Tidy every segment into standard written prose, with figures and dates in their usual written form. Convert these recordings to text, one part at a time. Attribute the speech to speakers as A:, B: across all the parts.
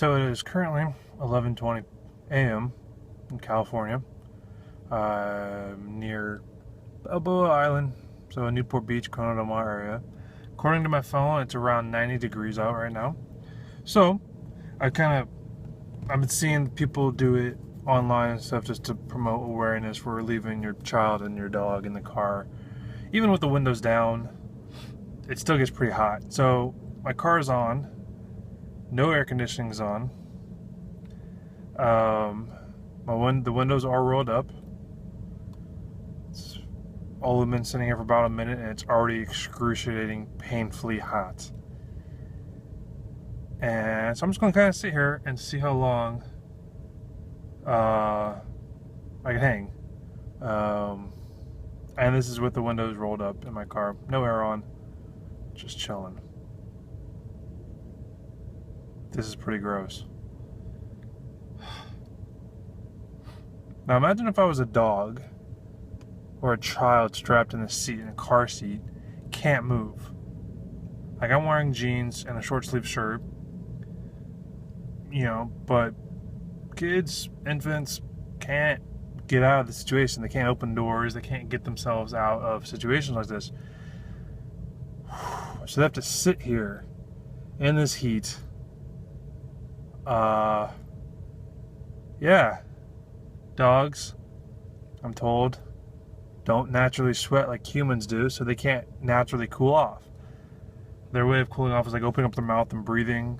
A: So it is currently 11:20 a.m. in California, near Balboa Island, so in Newport Beach, Corona Del Mar area. According to my phone, it's around 90 degrees out right now. So I've been seeing people do it online and stuff just to promote awareness for leaving your child and your dog in the car. Even with the windows down, it still gets pretty hot. So my car is on, no air conditioning is on. The windows are rolled up. It's all been sitting here for about a minute, and it's already excruciating, painfully hot. And so I'm just going to kind of sit here and see how long I can hang. And this is with the windows rolled up in my car, no air on, just chilling. This is pretty gross. Now imagine if I was a dog or a child strapped in a seat, in a car seat, can't move. Like, I'm wearing jeans and a short sleeve shirt, but kids, infants can't get out of the situation. They can't open doors. They can't get themselves out of situations like this. So they have to sit here in this heat. Yeah. Dogs, I'm told, don't naturally sweat like humans do, so they can't naturally cool off. Their way of cooling off is like opening up their mouth and breathing.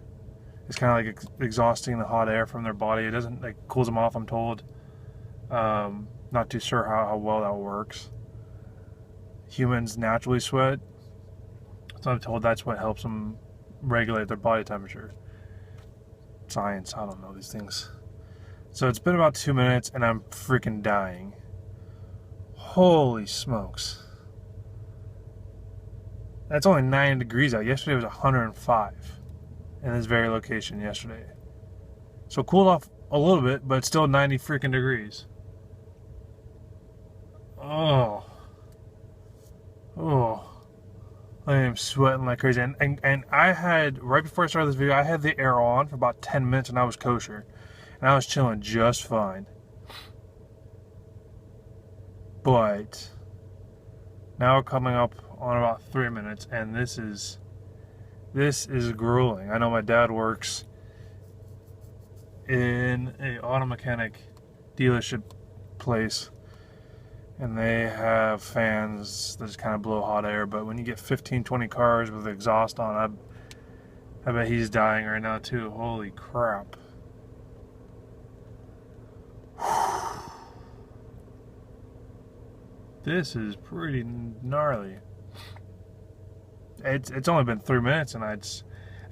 A: It's kind of like exhausting the hot air from their body. It doesn't cools them off, I'm told. Not too sure how well that works. Humans naturally sweat, so I'm told that's what helps them regulate their body temperature. Science, I don't know these things. So it's been about 2 minutes and I'm freaking dying. Holy smokes. That's only 9 degrees out. Yesterday was 105 in this very location yesterday. So cooled off a little bit, but it's still 90 freaking degrees. Oh. I am sweating like crazy. And I had, right before I started this video, I had the air on for about 10 minutes and I was kosher. And I was chilling just fine. But now we're coming up on about 3 minutes, and this is grueling. I know my dad works in a auto mechanic dealership place, and they have fans that just kind of blow hot air. But when you get 15, 20 cars with exhaust on, I bet he's dying right now too. Holy crap. This is pretty gnarly. It's only been 3 minutes, and I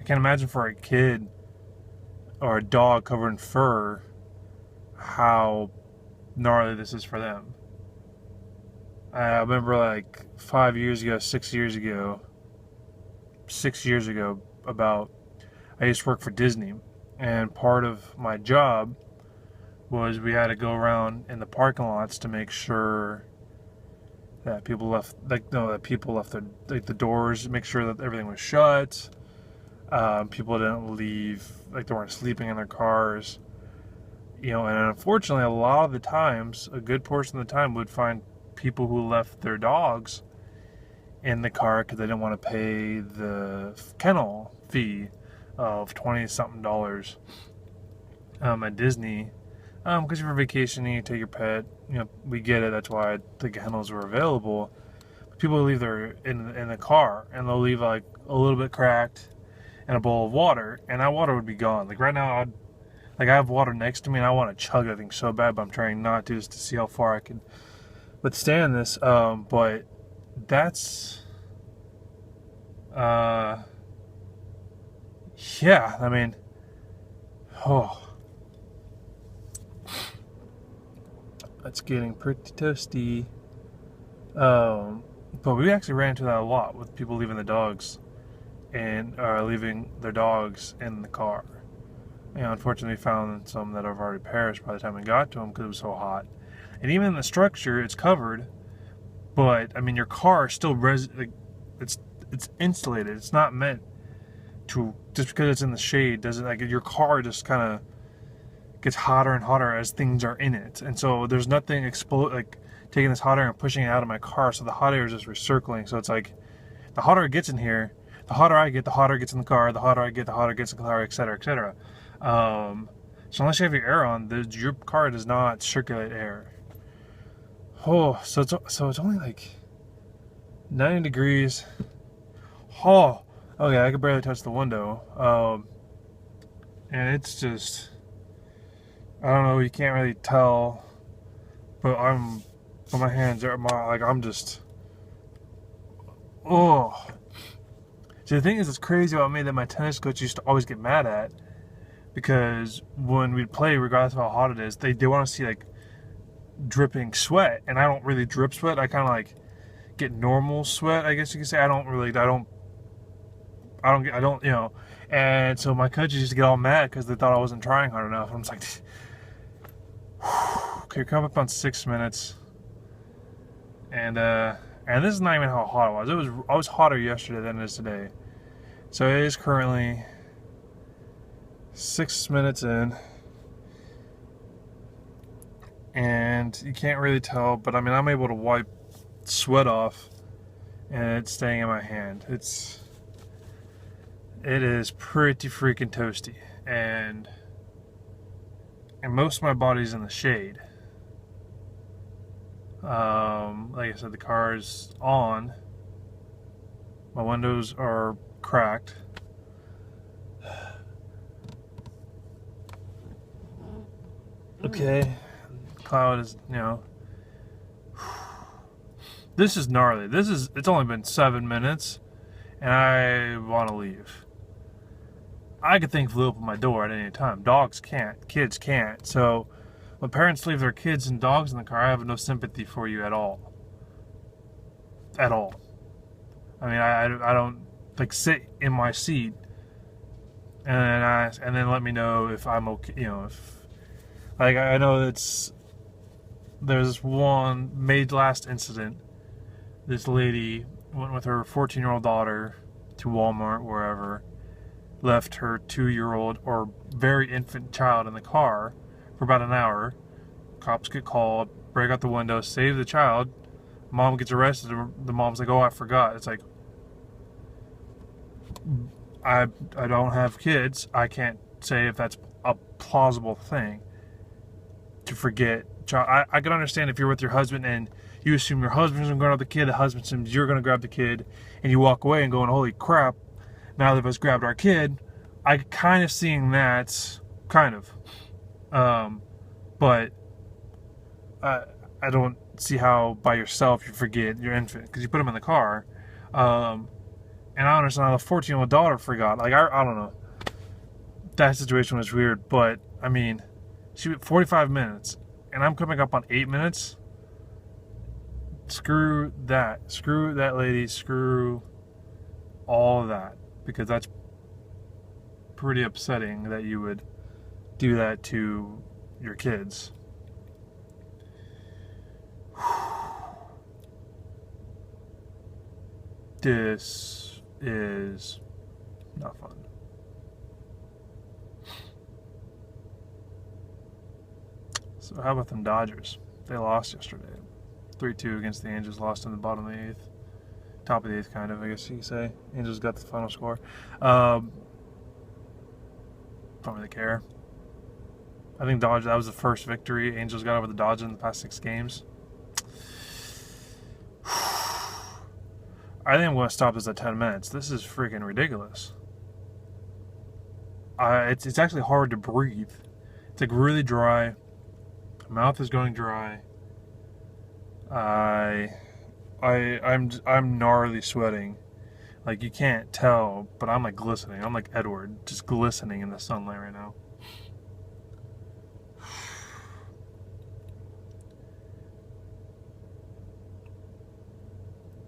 A: can't imagine for a kid or a dog covered in fur how gnarly this is for them. I remember like 6 years ago, I used to work for Disney, and part of my job was we had to go around in the parking lots to make sure that people left the doors, make sure that everything was shut. People didn't leave, like they weren't sleeping in their cars. And unfortunately, a lot of the times, a good portion of the time, would find people who left their dogs in the car because they didn't want to pay the kennel fee of $20-something at Disney. Because you're vacationing, you take your pet. We get it. That's why the kennels were available. But people leave their in the car, and they'll leave like a little bit cracked in a bowl of water, and that water would be gone. Like right now, I have water next to me, and I want to chug that thing so bad, but I'm trying not to, just to see how far I can withstand this. But that's yeah. I mean, It's getting pretty toasty. But we actually ran into that a lot with people leaving the dogs and leaving their dogs in the car. Unfortunately, we found some that have already perished by the time we got to them because it was so hot. And even in the structure, it's covered, but I mean, your car is still it's insulated. It's not meant just because it's in the shade doesn't, like, your car just kind of gets hotter and hotter as things are in it, and so there's nothing like taking this hot air and pushing it out of my car, so the hot air is just recircling. So it's like the hotter it gets in here, the hotter I get, the hotter it gets in the car, the hotter I get, the hotter it gets in the car, etc., etc. So unless you have your air on, your car does not circulate air. Oh, so it's only like 90 degrees. Oh, okay, I could barely touch the window. And it's just, I don't know, you can't really tell, but my hands are, like, I'm just, oh. See, the thing is, it's crazy about me that my tennis coach used to always get mad at, because when we'd play, regardless of how hot it is, they want to see, like, dripping sweat, and I don't really drip sweat. I kind of, like, get normal sweat, I guess you could say. I don't, you know, and so my coaches used to get all mad because they thought I wasn't trying hard enough. I'm just like, okay, come up on 6 minutes, and this is not even how hot it was. I was hotter yesterday than it is today. So it is currently 6 minutes in, and you can't really tell, but I mean, I'm able to wipe sweat off, and it's staying in my hand. It is pretty freaking toasty, and most of my body's in the shade. Like I said, the car is on. My windows are cracked. Okay, cloud is, you know. This is gnarly. It's only been 7 minutes, and I want to leave. I could thankfully open my door at any time. Dogs can't. Kids can't. So when parents leave their kids and dogs in the car, I have no sympathy for you at all. At all. I mean, I don't, like, sit in my seat and then let me know if I'm okay. You know, if, like, I know there's this one last incident. This lady went with her 14-year-old daughter to Walmart, wherever, left her 2-year-old or very infant child in the car for about an hour. Cops get called, break out the window, save the child. Mom gets arrested. The mom's like, "Oh, I forgot." It's like, I don't have kids. I can't say if that's a plausible thing to forget. I can understand if you're with your husband and you assume your husband's going to grab the kid, the husband assumes you're going to grab the kid, and you walk away and going, "Holy crap, now that of us grabbed our kid." I kind of seeing that, kind of. But I don't see how by yourself you forget your infant, because you put him in the car. And I understand how the 14-year-old daughter forgot. Like, I don't know. That situation was weird, but I mean, she went 45 minutes, and I'm coming up on 8 minutes. Screw that. Screw that lady. Screw all of that, because that's pretty upsetting that you would do that to your kids. This is not fun. So how about them Dodgers? They lost yesterday. 3-2 against the Angels, lost in the bottom of the 8th. Top of the 8th, kind of, I guess you could say. Angels got the final score. Don't really care. I think that was the first victory Angels got over the Dodgers in the past 6 games. I think I'm going to stop this at 10 minutes. This is freaking ridiculous. It's actually hard to breathe. It's like really dry. My mouth is going dry. I'm gnarly sweating. Like, you can't tell, but I'm like glistening. I'm like Edward, just glistening in the sunlight right now.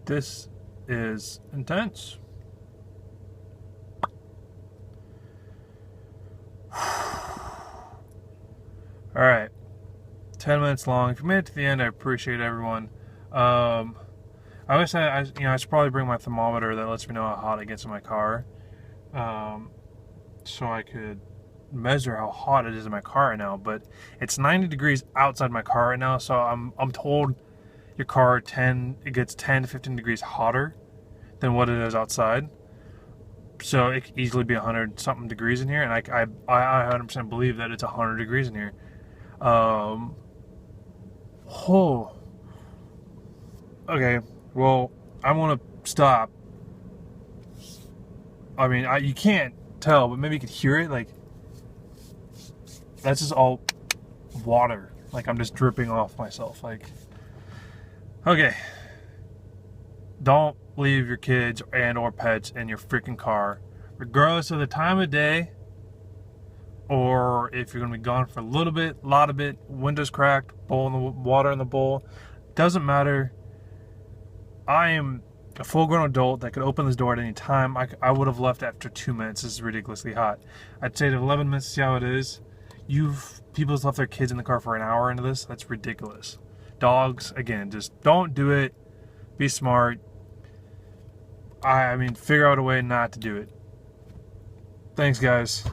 A: This is intense. All right, 10 minutes long. If you made it to the end, I appreciate everyone. I wish I should probably bring my thermometer that lets me know how hot it gets in my car, so I could measure how hot it is in my car right now. But it's 90 degrees outside my car right now, so I'm told your car it gets 10 to 15 degrees hotter than what it is outside. So it could easily be 100 something degrees in here, and I 100% believe that it's 100 degrees in here. Oh, okay. Well, I want to stop. I mean, you can't tell, but maybe you could hear it. Like, that's just all water. Like, I'm just dripping off myself. Like, okay. Don't leave your kids and or pets in your freaking car, regardless of the time of day, or if you're going to be gone for a little bit, lot of bit, windows cracked, bowl in the water in the bowl. Doesn't matter. I am a full-grown adult that could open this door at any time. I would have left after 2 minutes. This is ridiculously hot. I'd say to 11 minutes to see how it is. People's left their kids in the car for an hour into this. That's ridiculous. Dogs, again, just don't do it. Be smart. I mean, figure out a way not to do it. Thanks, guys.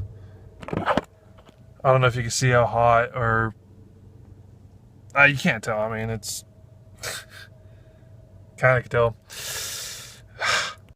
A: I don't know if you can see how hot or... you can't tell. I mean, it's... kind of can tell.